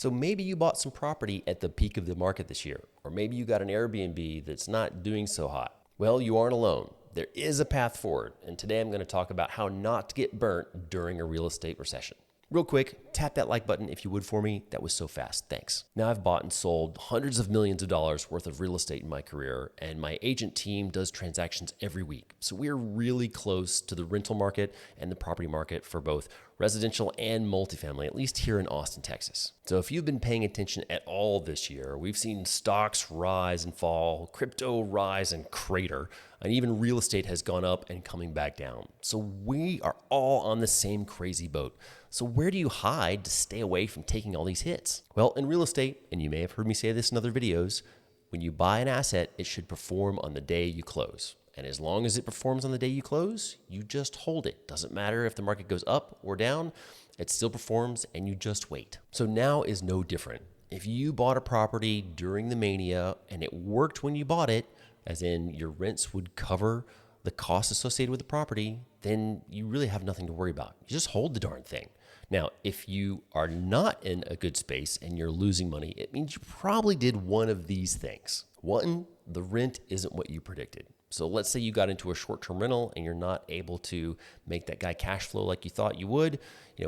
So maybe you bought some property at the peak of the market this year, or maybe you got an Airbnb that's not doing so hot. Well, you aren't alone. There is a path forward, and today I'm going to talk about how not to get burnt during a real estate recession. Real quick, tap that like button if you would for me. That was so fast. Thanks. Now, I've bought and sold hundreds of millions of dollars worth of real estate in my career, and my agent team does transactions every week. So we're really close to the rental market and the property market for both residential and multifamily, at least here in Austin, Texas. So if you've been paying attention at all this year, we've seen stocks rise and fall, crypto rise and crater, and even real estate has gone up and coming back down. So we are all on the same crazy boat. So where do you hide to stay away from taking all these hits? Well, in real estate, and you may have heard me say this in other videos, when you buy an asset, it should perform on the day you close. And as long as it performs on the day you close, you just hold it. Doesn't matter if the market goes up or down, it still performs and you just wait. So now is no different. If you bought a property during the mania and it worked when you bought it, as in your rents would cover the costs associated with the property, then you really have nothing to worry about. You just hold the darn thing. Now, if you are not in a good space and you're losing money, it means you probably did one of these things. One, the rent isn't what you predicted. So let's say you got into a short-term rental and you're not able to make that guy cash flow like you thought you would.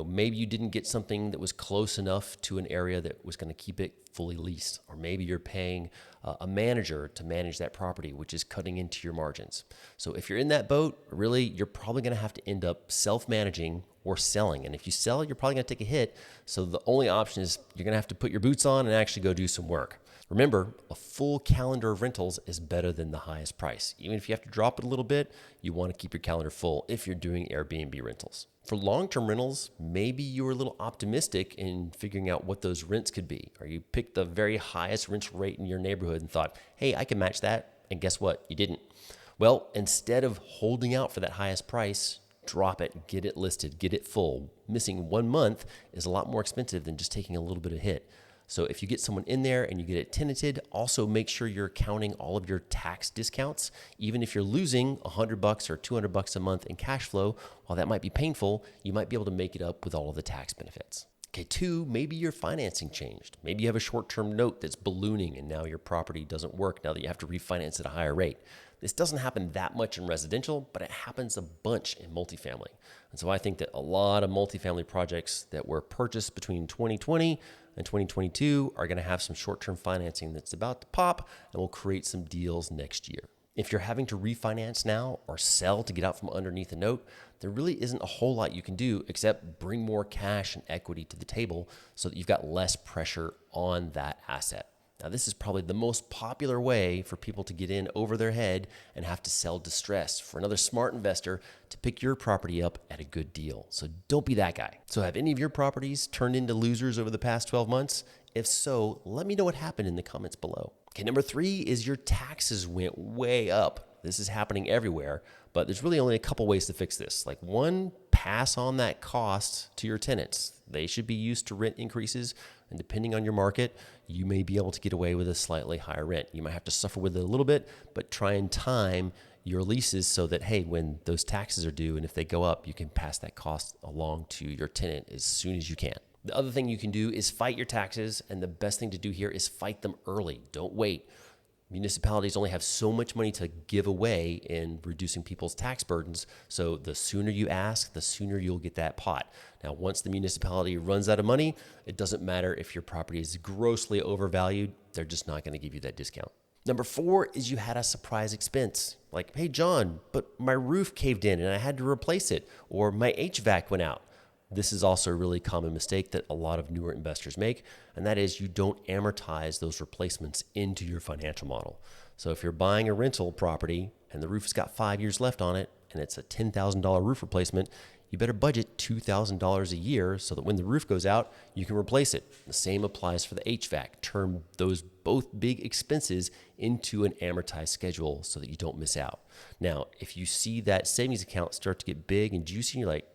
Maybe you didn't get something that was close enough to an area that was going to keep it fully leased. Or maybe you're paying a manager to manage that property, which is cutting into your margins. So if you're in that boat, really, you're probably going to have to end up self-managing or selling. And if you sell, you're probably going to take a hit. So the only option is you're going to have to put your boots on and actually go do some work. Remember, a full calendar of rentals is better than the highest price. Even if you have to drop it a little bit, you want to keep your calendar full if you're doing Airbnb rentals. For long-term rentals, maybe you were a little optimistic in figuring out what those rents could be, or you picked the very highest rental rate in your neighborhood and thought, hey, I can match that. And guess what? You didn't. Well, instead of holding out for that highest price, drop it, get it listed, get it full. Missing 1 month is a lot more expensive than just taking a little bit of hit. So if you get someone in there and you get it tenanted, also make sure you're counting all of your tax discounts. Even if you're losing $100 or $200 a month in cash flow, while that might be painful, you might be able to make it up with all of the tax benefits. Okay, 2, maybe your financing changed. Maybe you have a short-term note that's ballooning and now your property doesn't work now that you have to refinance at a higher rate. This doesn't happen that much in residential, but it happens a bunch in multifamily. And so I think that a lot of multifamily projects that were purchased between 2020 and 2022 are going to have some short-term financing that's about to pop and will create some deals next year. If you're having to refinance now or sell to get out from underneath a note, there really isn't a whole lot you can do except bring more cash and equity to the table so that you've got less pressure on that asset. Now, this is probably the most popular way for people to get in over their head and have to sell distressed for another smart investor to pick your property up at a good deal. So don't be that guy. So have any of your properties turned into losers over the past 12 months? If so, let me know what happened in the comments below. Okay, number 3 is your taxes went way up. This is happening everywhere, but there's really only a couple ways to fix this. Like 1, pass on that cost to your tenants. They should be used to rent increases, and depending on your market, you may be able to get away with a slightly higher rent. You might have to suffer with it a little bit, but try and time your leases so that, hey, when those taxes are due and if they go up, you can pass that cost along to your tenant as soon as you can. The other thing you can do is fight your taxes, and the best thing to do here is fight them early. Don't wait. Municipalities only have so much money to give away in reducing people's tax burdens, so the sooner you ask, the sooner you'll get that pot. Now, once the municipality runs out of money, it doesn't matter if your property is grossly overvalued, they're just not going to give you that discount. Number 4 is you had a surprise expense. Like, hey, John, but my roof caved in and I had to replace it, or my HVAC went out. This is also a really common mistake that a lot of newer investors make, and that is you don't amortize those replacements into your financial model. So if you're buying a rental property and the roof's got 5 years left on it and it's a $10,000 roof replacement, you better budget $2,000 a year so that when the roof goes out, you can replace it. The same applies for the HVAC. Turn those both big expenses into an amortized schedule so that you don't miss out. Now, if you see that savings account start to get big and juicy, and you're like,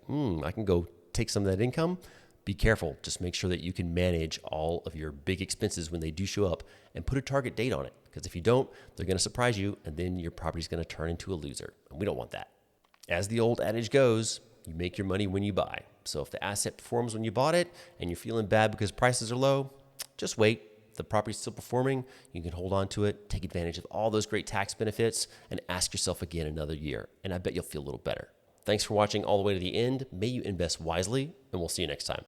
I can go take some of that income, be careful. Just make sure that you can manage all of your big expenses when they do show up and put a target date on it. Because if you don't, they're going to surprise you and then your property's going to turn into a loser. And we don't want that. As the old adage goes, you make your money when you buy. So if the asset performs when you bought it and you're feeling bad because prices are low, Just wait. If the property's still performing, you can hold on to it, take advantage of all those great tax benefits, and ask yourself again another year. And I bet you'll feel a little better. Thanks for watching all the way to the end. May you invest wisely, and we'll see you next time.